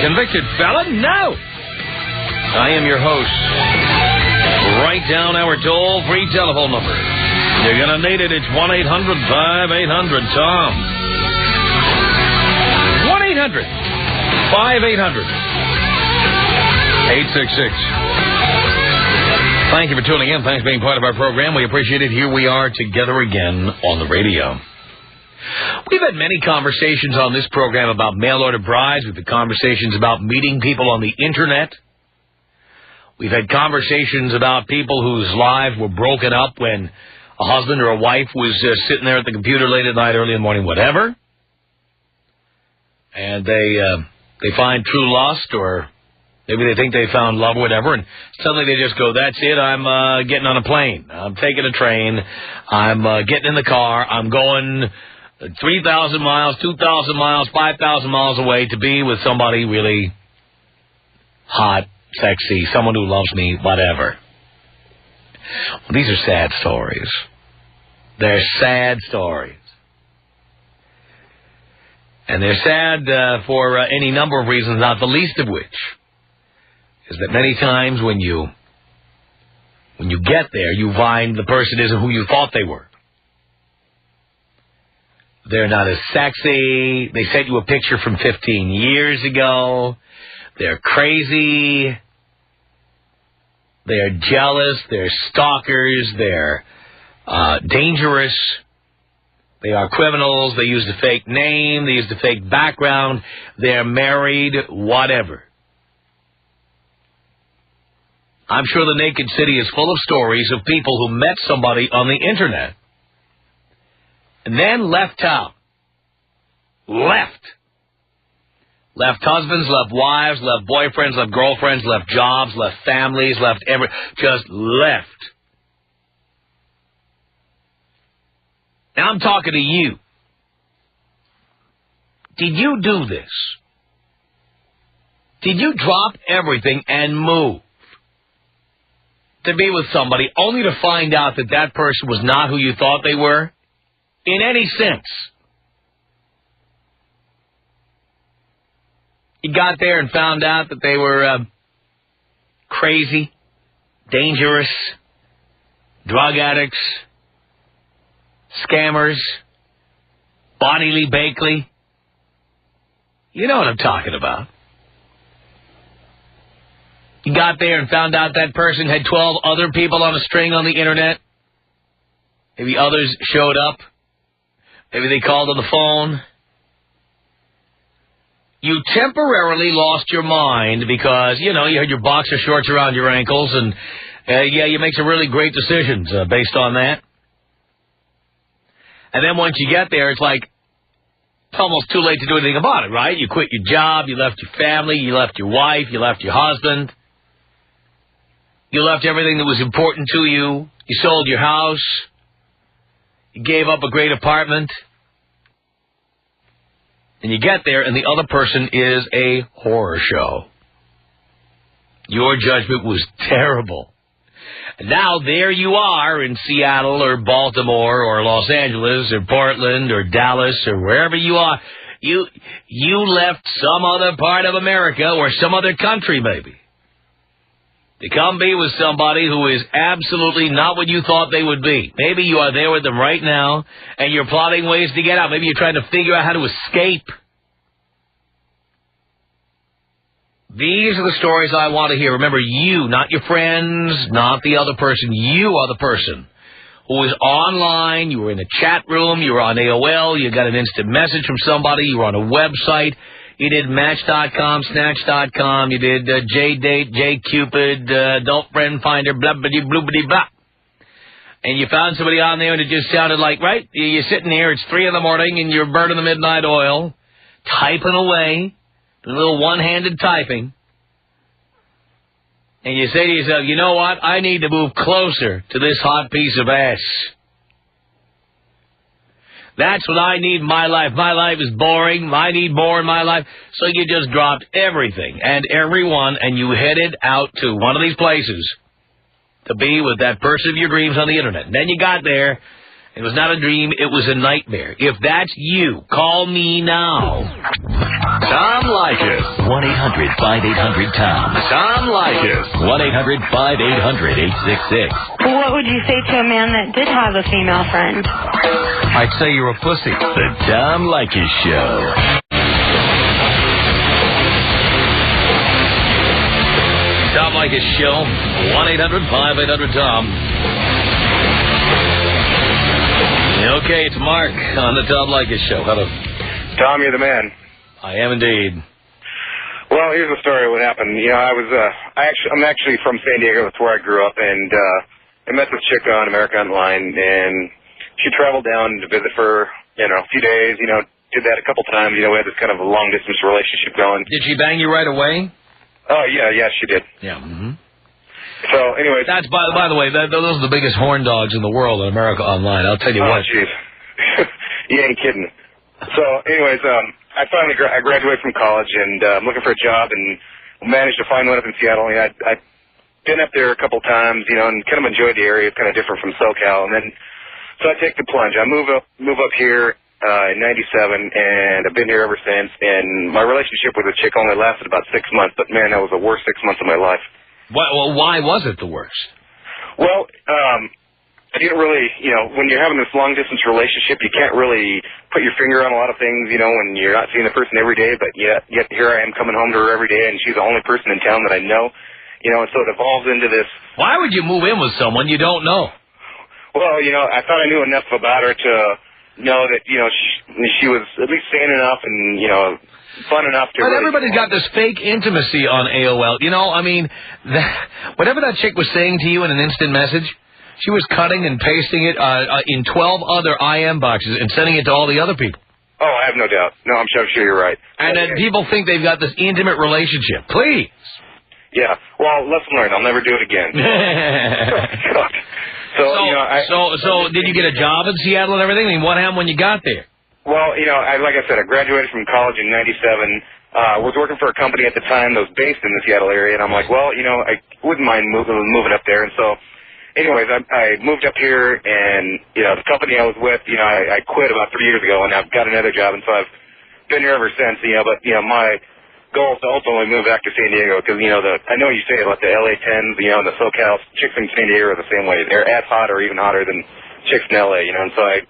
convicted felon? No. I am your host. Write down our toll-free telephone number. You're going to need it. It's 1-800-5800-TOM. 1-800-5800-866. Thank you for tuning in. Thanks for being part of our program. We appreciate it. Here we are together again on the radio. We've had many conversations on this program about mail-order brides. We've had conversations about meeting people on the Internet. We've had conversations about people whose lives were broken up when a husband or a wife was sitting there at the computer late at night, early in the morning, whatever. And they find true lust, or maybe they think they found love or whatever, and suddenly they just go, that's it, I'm getting on a plane. I'm taking a train. I'm getting in the car. I'm going 3,000 miles, 2,000 miles, 5,000 miles away to be with somebody really hot, sexy, someone who loves me, whatever. Well, these are sad stories. They're sad stories. And they're sad for any number of reasons, not the least of which is that many times when you get there, you find the person isn't who you thought they were. They're not as sexy. They sent you a picture from 15 years ago. They're crazy. They're jealous. They're stalkers. They're dangerous. They are criminals. They use the fake name. They use the fake background. They're married, whatever. I'm sure the naked city is full of stories of people who met somebody on the Internet and then left town. Left husbands, left wives, left boyfriends, left girlfriends, left jobs, left families, just left. Now I'm talking to you. Did you do this? Did you drop everything and move to be with somebody only to find out that that person was not who you thought they were? In any sense. You got there and found out that they were crazy, dangerous, drug addicts, scammers, Bonnie Lee Bakley. You know what I'm talking about. You got there and found out that person had 12 other people on a string on the Internet. Maybe others showed up. Maybe they called on the phone. You temporarily lost your mind because, you had your boxer shorts around your ankles, and, you make some really great decisions based on that. And then once you get there, it's like, it's almost too late to do anything about it, right? You quit your job, you left your family, you left your wife, you left your husband. You left everything that was important to you. You sold your house. You gave up a great apartment. And you get there, and the other person is a horror show. Your judgment was terrible. And now there you are in Seattle or Baltimore or Los Angeles or Portland or Dallas or wherever you are. You left some other part of America or some other country maybe to come be with somebody who is absolutely not what you thought they would be. Maybe you are there with them right now, and you're plotting ways to get out. Maybe you're trying to figure out how to escape. These are the stories I want to hear. Remember, you, not your friends, not the other person. You are the person who was online. You were in a chat room. You were on AOL. You got an instant message from somebody. You were on a website. You did Match.com, Snatch.com. You did JDate, JCupid, Adult Friend Finder, blah, blah, blah, blah, blah. And you found somebody on there, and it just sounded like, right? You're sitting here, it's 3 a.m, and you're burning the midnight oil, typing away, a little one-handed typing. And you say to yourself, you know what? I need to move closer to this hot piece of ass. That's what I need in my life. My life is boring. I need more in my life. So you just dropped everything and everyone, and you headed out to one of these places to be with that person of your dreams on the Internet. And then you got there, It was not a dream. It was a nightmare. If that's you, call me now. Tom Leykis. 1-800-5800-TOM. Tom Leykis. 1-800-5800-866. What would you say to a man that did have a female friend? I'd say you're a pussy. The Tom Leykis Show. Tom Leykis Show. 1-800-5800-TOM. Okay, it's Mark on the Tom Leykis Show. Hello. Tom, you're the man. I am indeed. Well, here's the story of what happened. You know, I'm actually from San Diego. That's where I grew up, and I met this chick on America Online, and she traveled down to visit for, a few days. Did that a couple times. We had this kind of a long-distance relationship going. Did she bang you right away? Oh, yeah, she did. Yeah, mm-hmm. So, anyways. That's, by the way, those are the biggest horn dogs in the world on America Online. I'll tell you what. Oh, jeez. You ain't kidding. So, anyways, I finally graduated from college, and I'm looking for a job, and managed to find one up in Seattle. I've been up there a couple times, and kind of enjoyed the area. It's kind of different from SoCal. And then, so I take the plunge. I move up here in '97, and I've been here ever since. And my relationship with a chick only lasted about 6 months, but man, that was the worst 6 months of my life. Why was it the worst? Well, I didn't really, when you're having this long-distance relationship, you can't really put your finger on a lot of things, when you're not seeing the person every day, but yet here I am coming home to her every day, and she's the only person in town that I know, and so it evolves into this. Why would you move in with someone you don't know? Well, I thought I knew enough about her to know that, she was at least sane enough and, fun enough to... But everybody's got this fake intimacy on AOL. Whatever that chick was saying to you in an instant message, she was cutting and pasting it in 12 other IM boxes and sending it to all the other people. Oh, I have no doubt. No, I'm sure you're right. And then people think they've got this intimate relationship. Please. Yeah. Well, lesson learned. I'll never do it again. So, did you get a job in Seattle and everything? I mean, what happened when you got there? Well, like I said, I graduated from college in '97. Was working for a company at the time that was based in the Seattle area, and I'm like, well, I wouldn't mind moving up there. And so, anyways, I moved up here, and the company I was with, I quit about 3 years ago, and I've got another job, and so I've been here ever since. But my goal is to ultimately move back to San Diego because I know you say about the LA 10s, and the SoCal chicks in San Diego are the same way. They're as hot or even hotter than chicks in LA, and so I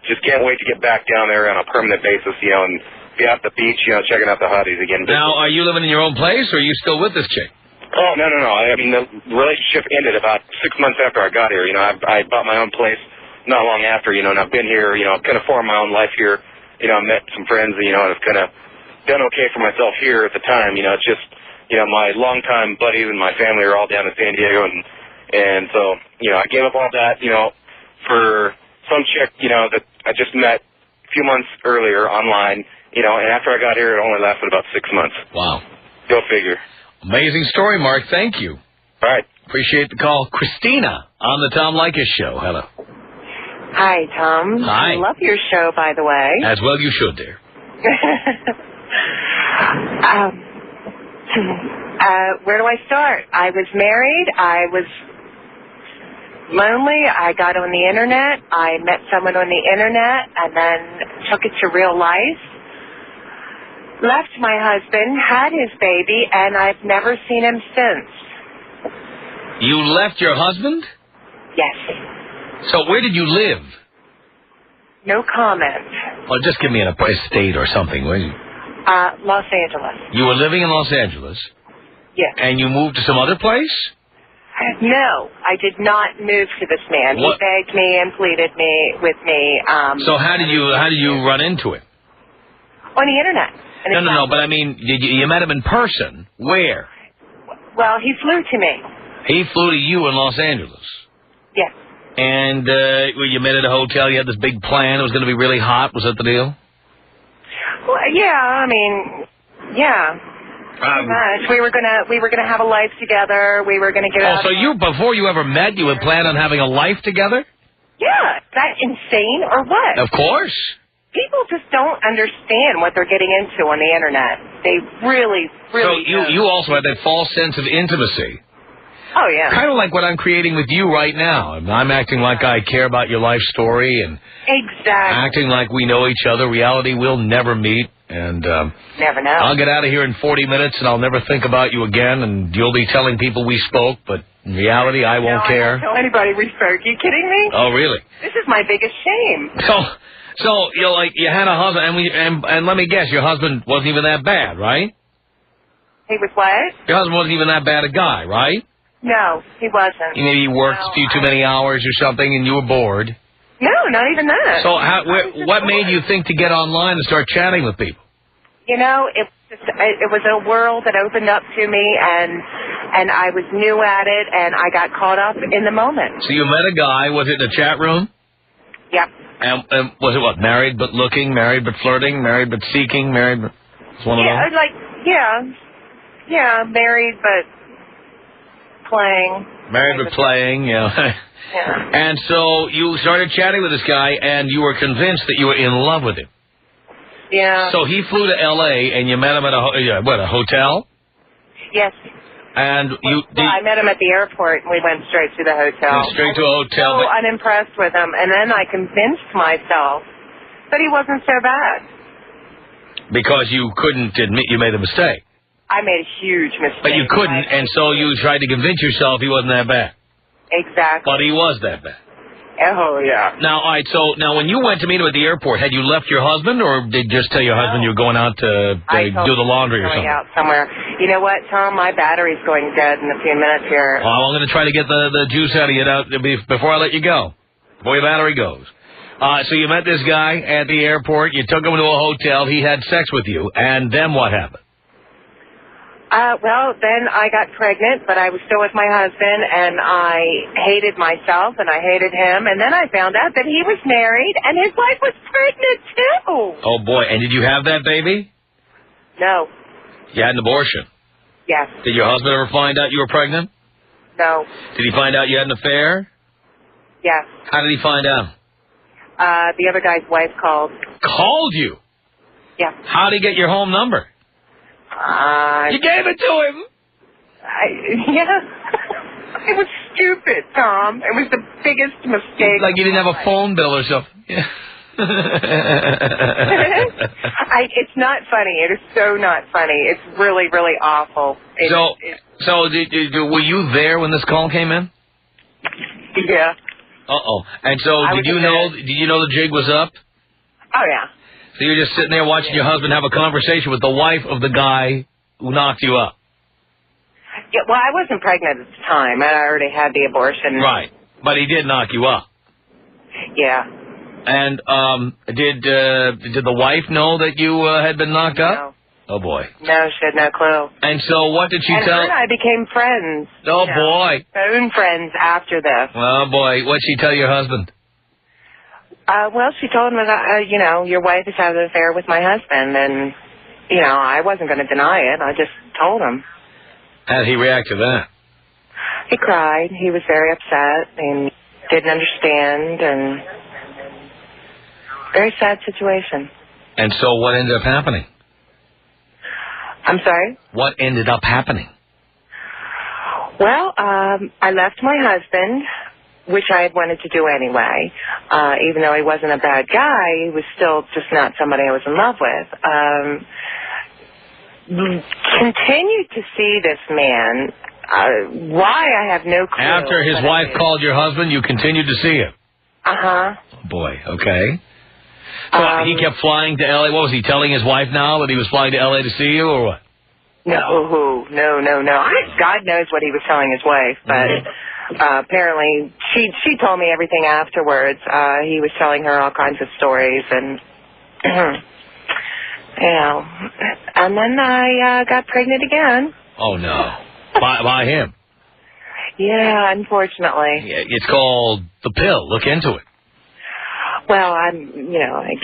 just can't wait to get back down there on a permanent basis, and be out at the beach, checking out the hotties again. Now, are you living in your own place, or are you still with this chick? Oh, no. I mean, the relationship ended about 6 months after I got here. I bought my own place not long after, and I've been here, I've kind of formed my own life here. I met some friends, and I've kind of done okay for myself here at the time. It's just, my longtime buddies and my family are all down in San Diego, and so, I gave up all that, for some chick, that I just met a few months earlier online, and after I got here, it only lasted about 6 months. Wow. Go figure. Amazing story, Mark. Thank you. All right. Appreciate the call. Christina on the Tom Leykis Show. Hello. Hi, Tom. Hi. I love your show, by the way. As well you should, dear. Where do I start? I was married. I was lonely. I got on the Internet. I met someone on the Internet and then took it to real life. Left my husband, had his baby, and I've never seen him since. You left your husband? Yes. So where did you live? No comment. Well, just give me a state or something, will you? Los Angeles. You were living in Los Angeles? Yes. And you moved to some other place? No, I did not move to this man. What? He begged me and pleaded with me. So how did you run into it? On the Internet. No, but I mean, you met him in person. Where? Well, he flew to me. He flew to you in Los Angeles? Yes. And you met at a hotel, you had this big plan, it was going to be really hot, was that the deal? Well, yeah, I mean, yeah. Pretty much. We were gonna have a life together. We were gonna get out. So before you ever met, you had planned on having a life together? Yeah. Is that insane or what? Of course. People just don't understand what they're getting into on the Internet. They really So you also had that false sense of intimacy. Oh, yeah. Kind of like what I'm creating with you right now. I'm acting like I care about your life story and Exactly. acting like we know each other. Reality, we'll never meet. And never know. I'll get out of here in 40 minutes, and I'll never think about you again, and you'll be telling people we spoke, but in reality, I won't care. I won't tell anybody we spoke. You kidding me? Oh, really? This is my biggest shame. So you had a husband, and let me guess, your husband wasn't even that bad, right? He was what? Your husband wasn't even that bad a guy, right? No, he wasn't. Maybe he worked a few too many hours or something, and you were bored. No, not even that. So what made you think to get online and start chatting with people? You know, it was a world that opened up to me, and I was new at it, and I got caught up in the moment. So you met a guy. Was it in a chat room? Yep. And was it what? Married but looking, married but flirting, married but seeking, married but... It's one of those? Yeah, married but playing. Married but playing, yeah. Yeah. And so you started chatting with this guy, and you were convinced that you were in love with him. Yeah. So he flew to L.A., and you met him at a hotel? Yes. And I met him at the airport, and we went straight to the hotel. Straight to a hotel. So unimpressed with him, and then I convinced myself that he wasn't so bad. Because you couldn't admit you made a mistake. I made a huge mistake. But you couldn't, and so you tried to convince yourself he wasn't that bad. Exactly. But he was that bad. Oh, yeah. Now, all right, so now when you went to meet him at the airport, had you left your husband, or did you just tell your husband you were going out to do the laundry or something? Going out somewhere. You know what, Tom? My battery's going dead in a few minutes here. Well, I'm going to try to get the juice out of you before I let you go, before your battery goes. So you met this guy at the airport, you took him to a hotel, he had sex with you, and then what happened? Well, then I got pregnant, but I was still with my husband, and I hated myself, and I hated him, and then I found out that he was married, and his wife was pregnant, too. Oh, boy. And did you have that baby? No. You had an abortion? Yes. Did your husband ever find out you were pregnant? No. Did he find out you had an affair? Yes. How did he find out? The other guy's wife called. Called you? Yeah. How did he get your home number? You gave it to him. Yeah. It was stupid, Tom. It was the biggest mistake. Like you didn't have a phone bill or something. Yeah. It's not funny. It is so not funny. It's really, really awful. Were you there when this call came in? Yeah. Uh-oh. And so did you know the jig was up? Oh, yeah. So you're just sitting there watching your husband have a conversation with the wife of the guy who knocked you up. Yeah, well, I wasn't pregnant at the time. I already had the abortion. Right. But he did knock you up. Yeah. And did the wife know that you had been knocked up? No. Oh, boy. No, she had no clue. And so what did she tell? Her and I became friends. Oh, boy. Phone friends after this. Oh, boy. What'd she tell your husband? Well, she told him that, your wife is having an affair with my husband, and, I wasn't going to deny it. I just told him. How did he react to that? He cried. He was very upset and didn't understand, and very sad situation. And so what ended up happening? I'm sorry? What ended up happening? Well, I left my husband, which I had wanted to do anyway. Even though he wasn't a bad guy, he was still just not somebody I was in love with. Continued to see this man. Why, I have no clue. After his wife called your husband, you continued to see him? Uh-huh. Oh, boy, okay. So he kept flying to L.A. What was he telling his wife now, that he was flying to L.A. to see you, or what? No. God knows what he was telling his wife, but apparently she told me everything afterwards. He was telling her all kinds of stories, and and then I got pregnant again. Oh, no. By him? Yeah, unfortunately. Yeah, it's called the pill. Look into it. Well, I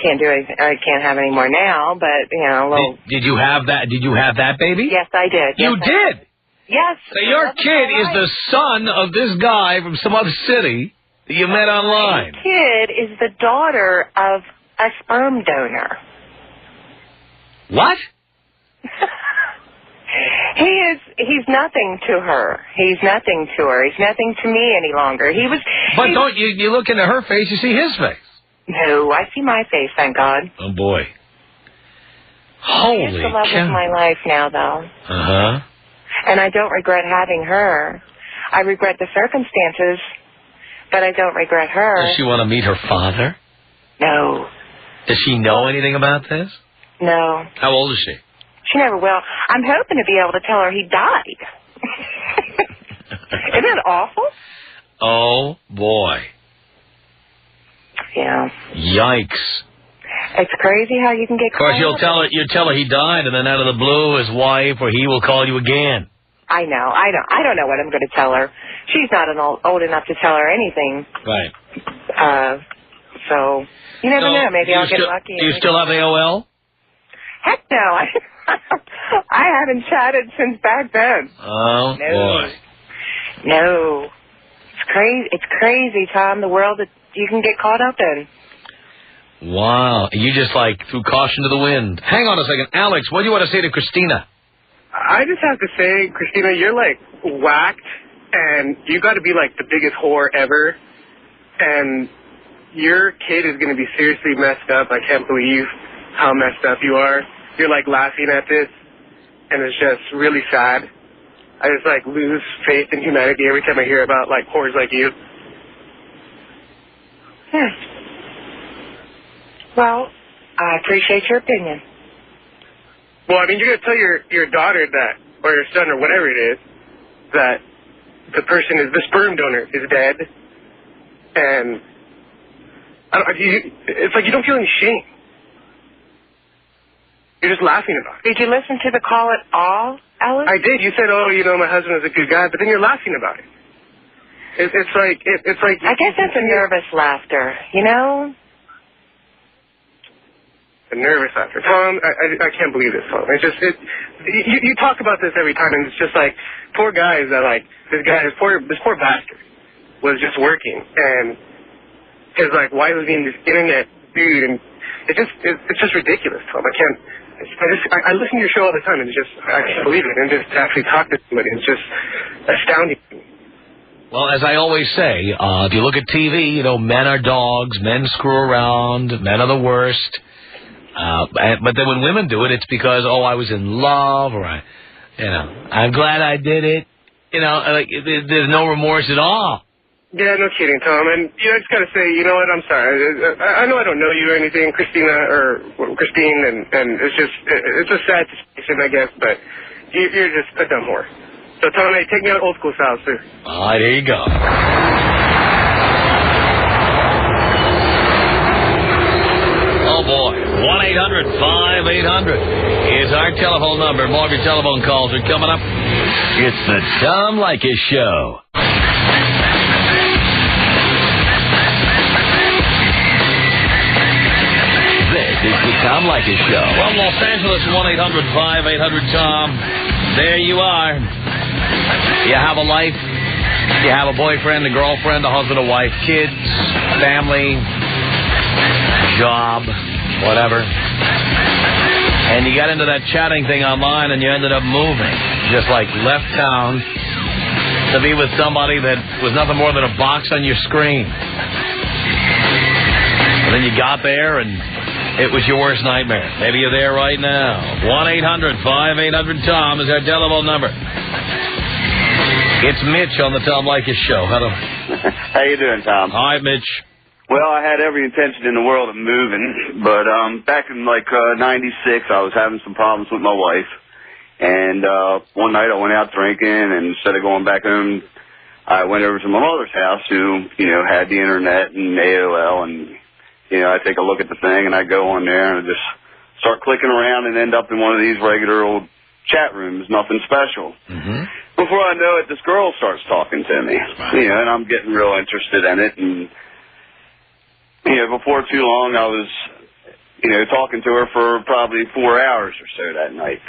can't do anything. I can't have any more now, but, a little... Did you have that? Did you have that baby? Yes, I did. You did? Yes. So your kid is the son of this guy from some other city that you met online. My kid is the daughter of a sperm donor. What? He is he's nothing to her. He's nothing to her. He's nothing to me any longer. But don't you look into her face, you see his face. No, I see my face, thank God. Oh, boy. Holy cow. He is the love of my life now, though. Uh-huh. And I don't regret having her. I regret the circumstances, but I don't regret her. Does she want to meet her father? No. Does she know anything about this? No. How old is she? She never will. I'm hoping to be able to tell her he died. Isn't that awful? Oh, boy. Yeah. Yikes. It's crazy how you can get caught. Of course, you'll tell her he died, and then out of the blue, his wife or he will call you again. I know. I don't know what I'm going to tell her. She's not old enough to tell her anything. Right. So you never know. Maybe I'll get lucky. Do you still have AOL? Heck no. I haven't chatted since back then. Oh, no. boy. No. It's crazy. It's crazy, Tom, the world that you can get caught up in. Wow. You just, threw caution to the wind. Hang on a second. Alex, what do you want to say to Christina? I just have to say, Christina, you're, whacked, and you got to be, the biggest whore ever, and your kid is going to be seriously messed up. I can't believe how messed up you are. You're, laughing at this, and it's just really sad. I just, lose faith in humanity every time I hear about, whores like you. Well, I appreciate your opinion. Well, I mean, you're going to tell your daughter that, or your son, or whatever it is, that the sperm donor is dead, and it's like you don't feel any shame. You're just laughing about it. Did you listen to the call at all, Alice? I did. You said, my husband is a good guy, but then you're laughing about it. It's like... I guess that's a nervous laughter, A nervous laughter. Tom, I can't believe this, Tom. It's just... You talk about this every time, and it's just poor guys that, this poor bastard was just working, and his, wife was being this internet dude, and it's just ridiculous, Tom. I listen to your show all the time, and I can't believe it. And just to actually talk to somebody, it's just astounding. Well, as I always say, if you look at TV, men are dogs, men screw around, men are the worst. But then when women do it, it's because, I was in love, or I'm glad I did it. There's no remorse at all. Yeah, no kidding, Tom. And I just got to say, you know what? I'm sorry. I know I don't know you or anything, Christine, and it's a sad situation, I guess, but you're just a dumb whore. So, Tom, hey, take me out old school style, too. All right, here you go. Oh, boy. 1-800-5800 is our telephone number. More of your telephone calls are coming up. It's the Tom Leykis Show. This is the Tom Leykis Show. From Los Angeles, 1-800-5800-TOM. There you are. You have a life. You have a boyfriend, a girlfriend, a husband, a wife, kids, family, job, whatever. And you got into that chatting thing online and you ended up moving. Just left town to be with somebody that was nothing more than a box on your screen. And then you got there and it was your worst nightmare. Maybe you're there right now. 1-800-5800-TOM is our telephone number. It's Mitch on the Tom Leykis Show. Hello. How you doing, Tom? Hi, Mitch. Well, I had every intention in the world of moving, but back in 96, I was having some problems with my wife. And one night I went out drinking, and instead of going back home, I went over to my mother's house who, had the internet and AOL, and, I take a look at the thing, and I go on there and I just start clicking around and end up in one of these regular old chat rooms, nothing special. Mm-hmm. Before I know it, this girl starts talking to me, and I'm getting real interested in it, and before too long, I was, talking to her for probably 4 hours or so that night.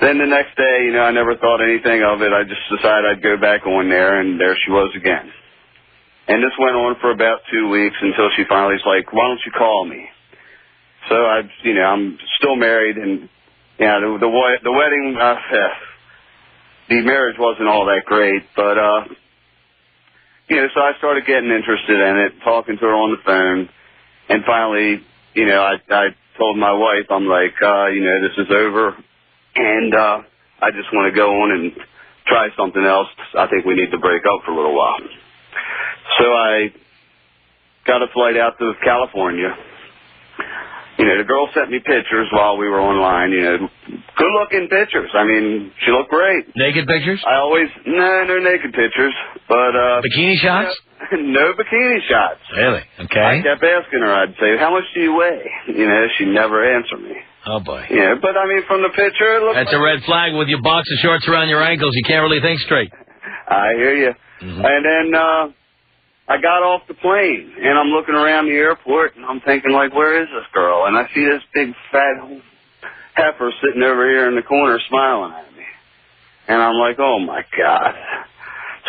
Then the next day, I never thought anything of it. I just decided I'd go back on there, and there she was again. And this went on for about 2 weeks until she finally was like, why don't you call me? So I'm still married, and, the wedding, the marriage wasn't all that great, but, so I started getting interested in it, talking to her on the phone, and finally, I told my wife, I'm like, this is over, and I just want to go on and try something else. I think we need to break up for a little while. So I got a flight out to California. The girl sent me pictures while we were online, good-looking pictures. I mean, she looked great. Naked pictures? No naked pictures, but... bikini shots? No bikini shots. Really? Okay. I kept asking her, I'd say, how much do you weigh? She never answered me. Oh, boy. Yeah, but, I mean, from the picture, it looked That's a red flag with your boxer shorts around your ankles. You can't really think straight. I hear you. Mm-hmm. And then, I got off the plane, and I'm looking around the airport, and I'm thinking, like, where is this girl? And I see this big, fat heifer sitting over here in the corner smiling at me. And I'm like, oh, my God.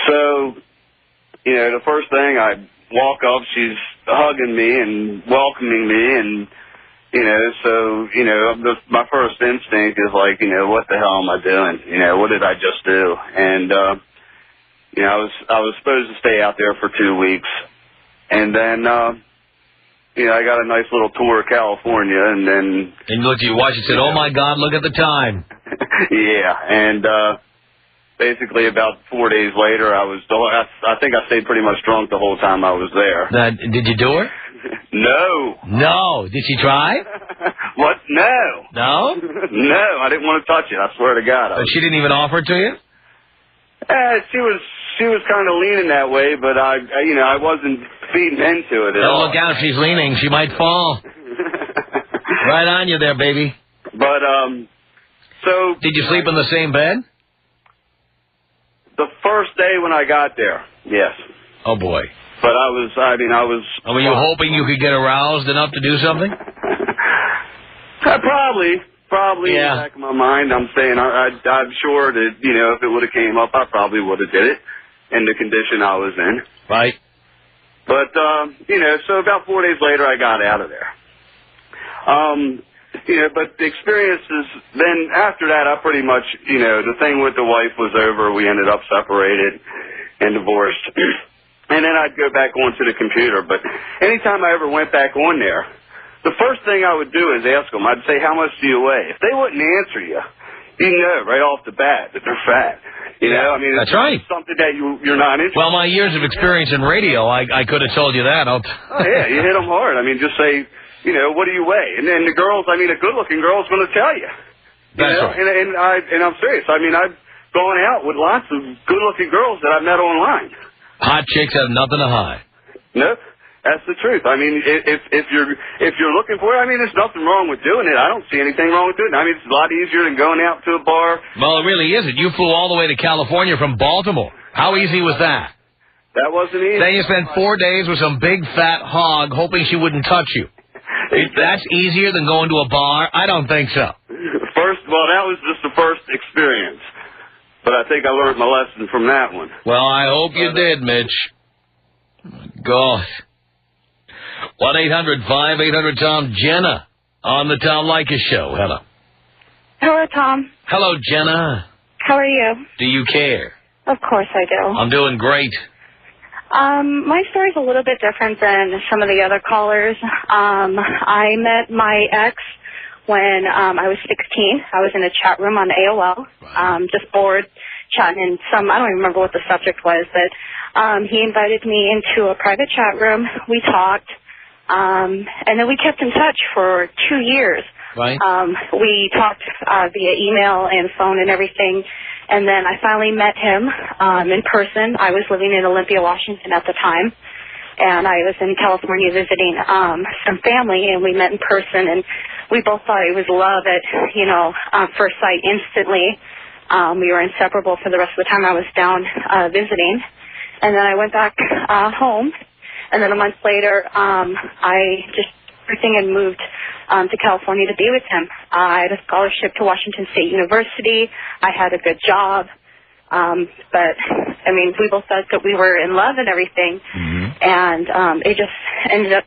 So, the first thing, I walk up, she's hugging me and welcoming me, and, my first instinct is like, what the hell am I doing? What did I just do? And, I was supposed to stay out there for 2 weeks, and then, I got a nice little tour of California, and then... And you looked at your watch and said, oh, my God, look at the time. Yeah, and, basically about 4 days later, I think I stayed pretty much drunk the whole time I was there. Did you do her? No. No. Did she try? What? No. No? No, I didn't want to touch it, I swear to God. She didn't even offer it to you? She was kind of leaning that way, but I wasn't feeding into it at all. Look out, if she's leaning, she might fall. Right on you there, baby. But, so... Did you sleep in the same bed? The first day when I got there, yes. Oh, boy. But I was... Were you hoping you could get aroused enough to do something? Probably in the back of my mind, I'm saying I'm sure that, if it would have came up, I probably would have did it in the condition I was in. Right. But, so about 4 days later, I got out of there. But the experiences, then after that, I pretty much, the thing with the wife was over. We ended up separated and divorced. And then I'd go back onto the computer. But anytime I ever went back on there, the first thing I would do is ask them. I'd say, how much do you weigh? If they wouldn't answer you, right off the bat that they're fat. I mean, that's right. Something that you're not interested in. Well, my years of experience in radio, I could have told you that. Oh, yeah, you hit them hard. I mean, just say, what do you weigh? And then the girls, a good-looking girl's going to tell you. That's right. And I'm serious. I mean, I've gone out with lots of good-looking girls that I've met online. Hot chicks have nothing to hide. Nope. That's the truth. I mean, if you're looking for it, there's nothing wrong with doing it. I don't see anything wrong with doing it. It's a lot easier than going out to a bar. Well, it really isn't. You flew all the way to California from Baltimore. How easy was that? That wasn't easy. Then you spent 4 days with some big fat hog hoping she wouldn't touch you. That's easier than going to a bar? I don't think so. That was just the first experience. But I think I learned my lesson from that one. Well, I hope you did, Mitch. God. 1-800-5800-TOM. Jenna on the Tom Leykis Show. Hello. Hello, Tom. Hello, Jenna. How are you? Do you care? Of course I do. I'm doing great. My story's a little bit different than some of the other callers. I met my ex when I was 16. I was in a chat room on AOL, just bored, chatting in I don't even remember what the subject was, but he invited me into a private chat room. We talked. And then we kept in touch for 2 years. Right. We talked via email and phone and everything. And then I finally met him in person. I was living in Olympia, Washington at the time. And I was in California visiting some family, and we met in person. And we both thought it was love at, first sight instantly. We were inseparable for the rest of the time I was down visiting. And then I went back home. And then a month later, I just everything and moved to California to be with him. I had a scholarship to Washington State University. I had a good job. But, we both thought that we were in love and everything. Mm-hmm. And it just ended up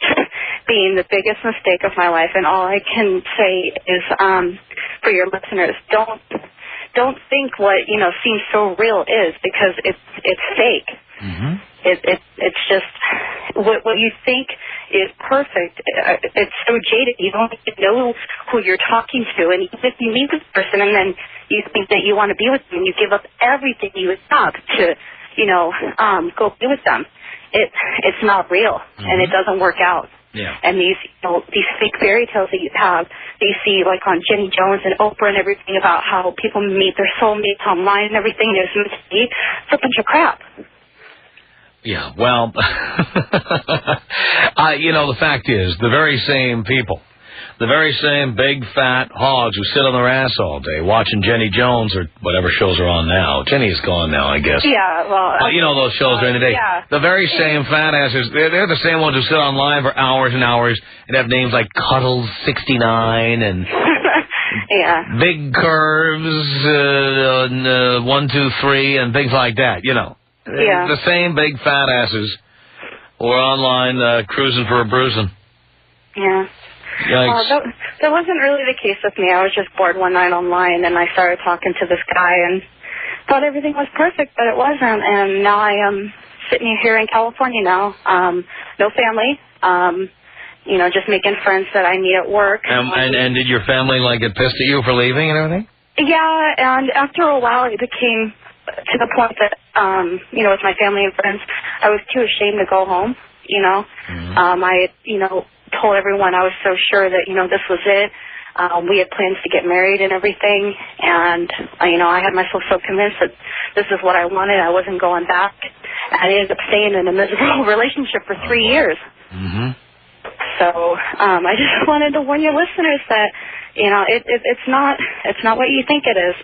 being the biggest mistake of my life. And all I can say is, for your listeners, don't think what, you know, seems so real is, because it's fake. Mm-hmm. It's just what you think is perfect. It's so jaded. You don't even know who you're talking to, and even if you meet this person and then you think that you want to be with them, you give up everything you have to, you know, go be with them. It's not real, and it doesn't work out. Yeah. And these, you know, these fake fairy tales that you have, that you see like on Jenny Jones and Oprah and everything about how people meet their soulmates online and everything, there's meant to be. It's a bunch of crap. Yeah, well, you know, the fact is, the very same people, the very same big fat hogs who sit on their ass all day watching Jenny Jones or whatever shows are on now. Jenny's gone now, I guess. Yeah, well... But you know those shows during the day. Yeah. The very same fat asses, they're the same ones who sit online for hours and hours and have names like Cuddles69 and... yeah. Big Curves, 1, 2, 3, and things like that, you know. Yeah. The same big fat asses who are online cruising for a bruising. Yeah. Yikes. That wasn't really the case with me. I was just bored one night online, and I started talking to this guy and thought everything was perfect, but it wasn't. And now I am sitting here in California now. No family. You know, just making friends that I meet at work. And did your family, like, get pissed at you for leaving and everything? Yeah, and after a while it became to the point that, you know, with my family and friends, I was too ashamed to go home, you know. Mm-hmm. I, you know, told everyone I was so sure that, you know, this was it. We had plans to get married and everything, and, you know, I had myself so convinced that this is what I wanted. I wasn't going back. I ended up staying in a miserable relationship for 3 years. Mm-hmm. So I just wanted to warn your listeners that, you know, it's not what you think it is.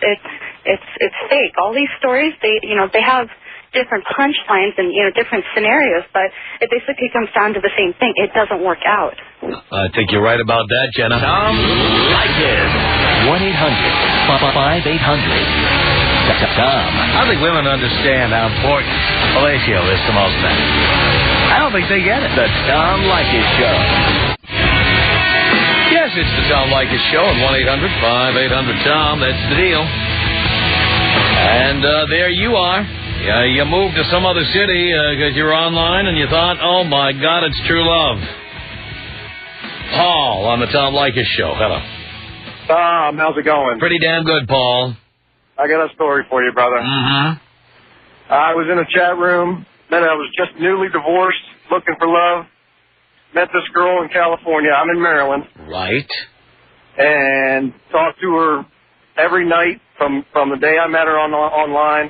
It's fake. All these stories, they have different punchlines and, you know, different scenarios, but it basically comes down to the same thing. It doesn't work out. I think you're right about that, Jenna. Tom Leykis. 1-800-5800-TOM. I think women understand how important fellatio is to most men. I don't think they get it. The Tom Leykis Show. Yes, it's the Tom Leykis Show at 1-800-5800-TOM. That's the deal. And there you are. You moved to some other city because you were online and you thought, oh, my God, it's true love. Paul on the Tom Leykis Show. Hello. Tom, how's it going? Pretty damn good, Paul. I got a story for you, brother. Mm-hmm. I was in a chat room. Then I was just newly divorced, looking for love. Met this girl in California. I'm in Maryland. Right. And talked to her every night from the day I met her online.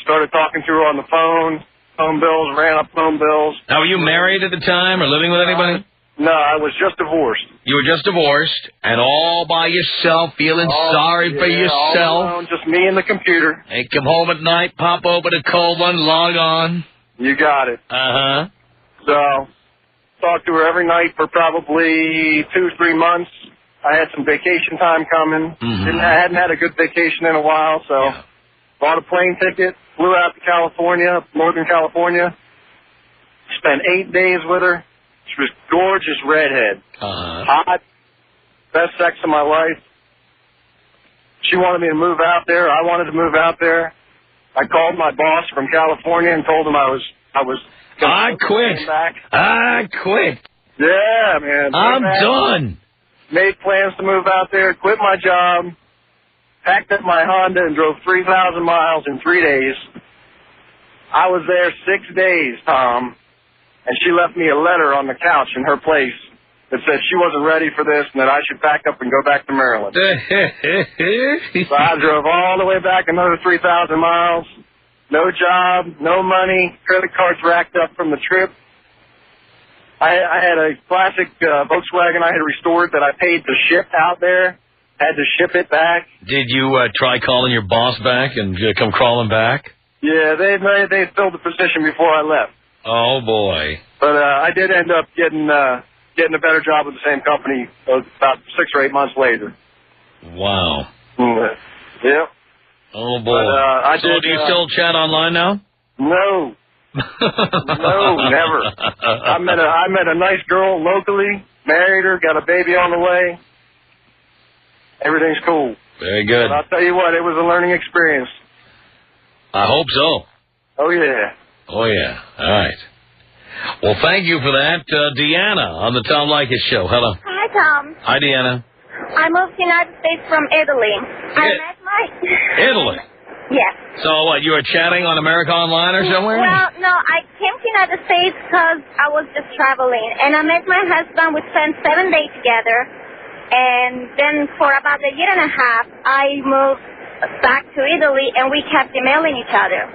Started talking to her on the phone. Phone bills, ran up phone bills. Now, were you married at the time or living with anybody? No, I was just divorced. You were just divorced and all by yourself, feeling sorry for yourself. All alone, just me and the computer. And come home at night, pop open a cold one, log on. You got it. Uh-huh. So, talked to her every night for probably 2-3 months. I had some vacation time coming. Mm-hmm. I hadn't had a good vacation in a while, so bought a plane ticket, flew out to California, Northern California. Spent 8 days with her. She was gorgeous redhead. Uh-huh. Hot. Best sex of my life. She wanted me to move out there. I wanted to move out there. I called my boss from California and told him I was I quit. Back. I quit. Yeah, man. I'm done. Made plans to move out there, quit my job, packed up my Honda and drove 3,000 miles in 3 days. I was there 6 days, Tom, and she left me a letter on the couch in her place that said she wasn't ready for this and that I should pack up and go back to Maryland. So I drove all the way back another 3,000 miles. No job, no money, credit cards racked up from the trip. I had a classic Volkswagen I had restored that I paid to ship out there. Had to ship it back. Did you try calling your boss back and come crawling back? Yeah, they filled the position before I left. Oh, boy. But I did end up getting a better job with the same company about 6 or 8 months later. Wow. Yep. Oh, boy. But, do you still chat online now? No. No, never. I met a nice girl locally, married her, got a baby on the way. Everything's cool. Very good. But I'll tell you what, it was a learning experience. I hope so. Oh, yeah. Oh, yeah. All right. Well, thank you for that. Deanna on the Tom Leykis Show. Hello. Hi, Tom. Hi, Deanna. I moved to the United States from Italy. I met my... Italy? Yes. So what, you were chatting on America Online or somewhere? Well, no, I came to the United States because I was just traveling. And I met my husband. We spent 7 days together. And then for about a year and a half, I moved back to Italy, and we kept emailing each other.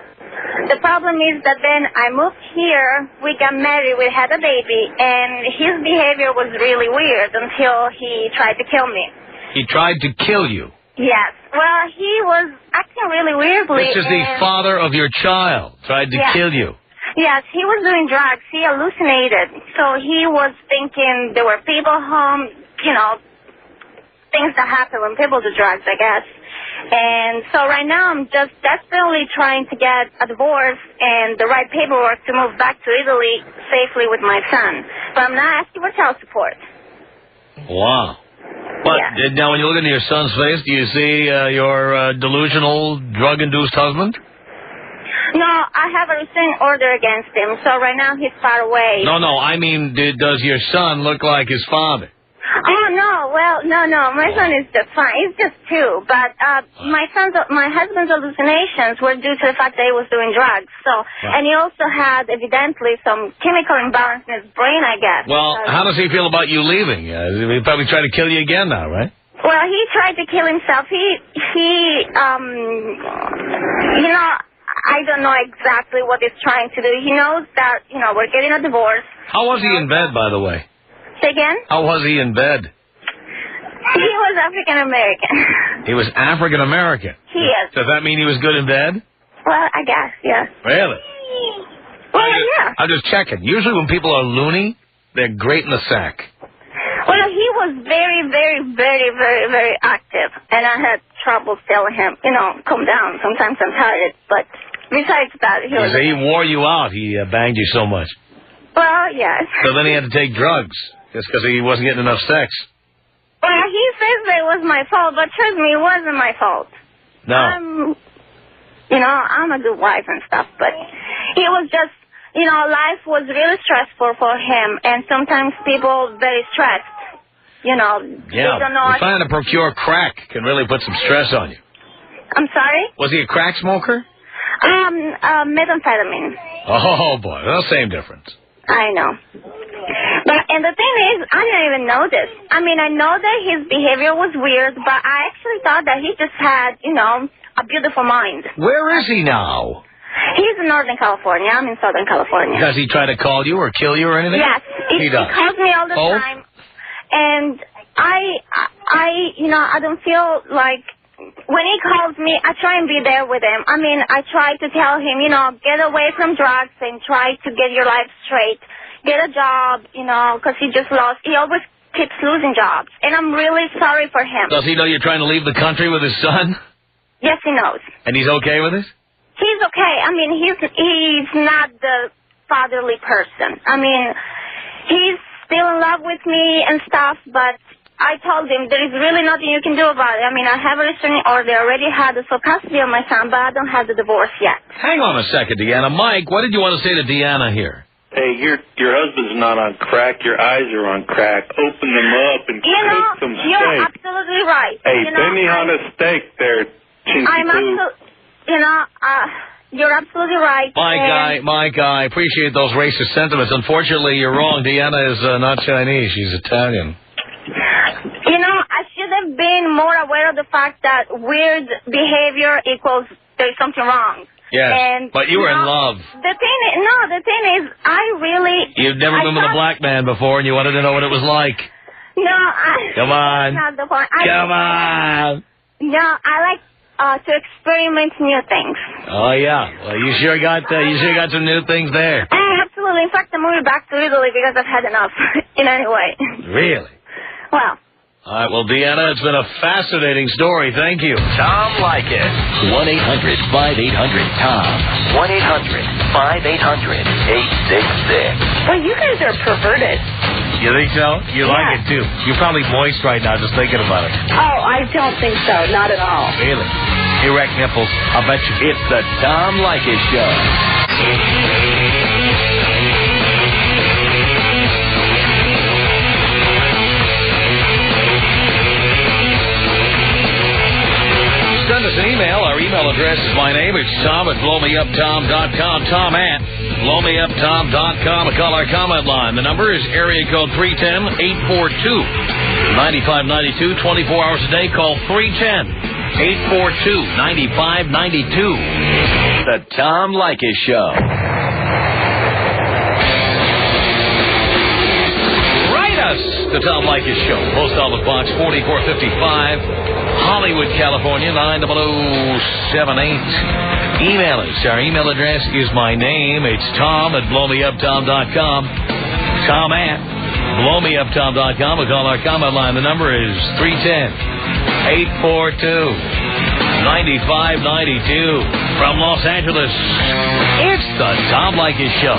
The problem is that then I moved here, we got married, we had a baby, and his behavior was really weird until he tried to kill me. He tried to kill you? Yes. Well, he was acting really weirdly. This is the father of your child, tried to kill you. Yes, he was doing drugs. He hallucinated. So he was thinking there were people home, you know, things that happen when people do drugs, I guess. And so right now I'm just desperately trying to get a divorce and the right paperwork to move back to Italy safely with my son. But I'm not asking for child support. Wow. But now when you look into your son's face, do you see your delusional, drug-induced husband? No, I have a restraining order against him, so right now he's far away. No, I mean, does your son look like his father? Oh, no, well, no, my son is just fine. He's just 2, but my husband's hallucinations were due to the fact that he was doing drugs, so, and he also had, evidently, some chemical imbalance in his brain, I guess. Well, how does he feel about you leaving? He'll probably try to kill you again now, right? Well, he tried to kill himself. You know, I don't know exactly what he's trying to do. He knows that, you know, we're getting a divorce. How was he in bed, by the way? Say again? How was he in bed? He was African-American. He was African-American? He is. Does that mean he was good in bed? Well, I guess, yes. Really? Well, yeah. I'm just checking. Usually when people are loony, they're great in the sack. Well, he was very, very, very, very, very active, and I had trouble telling him, you know, calm down. Sometimes I'm tired, but besides that, he was... He wore you out. He banged you so much. Well, yes. So then he had to take drugs, just because he wasn't getting enough sex. Well, he says that it was my fault, but trust me, it wasn't my fault. No. You know, I'm a good wife and stuff, but he was just, you know, life was really stressful for him, and sometimes people very stressed, you know, they don't know... Yeah, trying to procure crack can really put some stress on you. I'm sorry? Was he a crack smoker? Methamphetamine. Oh, boy, well, same difference. I know. And the thing is, I didn't even know this. I mean, I know that his behavior was weird, but I actually thought that he just had, you know, a beautiful mind. Where is he now? He's in Northern California. I'm in Southern California. Does he try to call you or kill you or anything? Yes. He does. He calls me all the time. And I don't feel like... When he calls me, I try and be there with him. I mean, I try to tell him, you know, get away from drugs and try to get your life straight. Get a job, you know, because he just lost. He always keeps losing jobs. And I'm really sorry for him. Does he know you're trying to leave the country with his son? Yes, he knows. And he's okay with it? He's okay. I mean, he's not the fatherly person. I mean, he's still in love with me and stuff, but... I told him there is really nothing you can do about it. I mean, I have a restraining order. I already had the sole custody of my son, but I don't have the divorce yet. Hang on a second, Deanna. Mike, what did you want to say to Deanna here? Hey, your husband's not on crack. Your eyes are on crack. Open them up and cook some steak. You're absolutely right. Hey, put me on a steak there, you're absolutely right. My guy, I appreciate those racist sentiments. Unfortunately, you're wrong. Deanna is not Chinese. She's Italian. You know, I should have been more aware of the fact that weird behavior equals there's something wrong. Yes, and, but you were in love. The thing is, I really... You've never been with a black man before, and you wanted to know what it was like. No, Come on. That's not the point. Come on. No, I like to experiment new things. Oh, yeah. Well, you sure got some new things there. Absolutely. In fact, I'm moving back to Italy because I've had enough in any way. Really? Well. All right, well, Deanna, it's been a fascinating story. Thank you. Tom Leykis. 1-800-5800-TOM. 1-800-5800-866. Well, you guys are perverted. You think so? You like it, too. You're probably moist right now just thinking about it. Oh, I don't think so. Not at all. Really? Erect nipples. I'll bet you. It's the Tom Leykis Show. Send us an email. Our email address is my name. It's Tom at blowmeuptom.com. Tom at blowmeuptom.com. Call our comment line. The number is area code 310-842-9592. 24 hours a day. Call 310-842-9592. The Tom Leykis Show. Write us, The Tom Leykis Show. Post Office Box 4455, Hollywood, California, 90078. Email us. Our email address is my name. It's Tom at blowmeuptom.com. Tom at blowmeuptom.com. We'll call our comment line. The number is 310-842-9592. From Los Angeles, it's the Tom Leykis Show.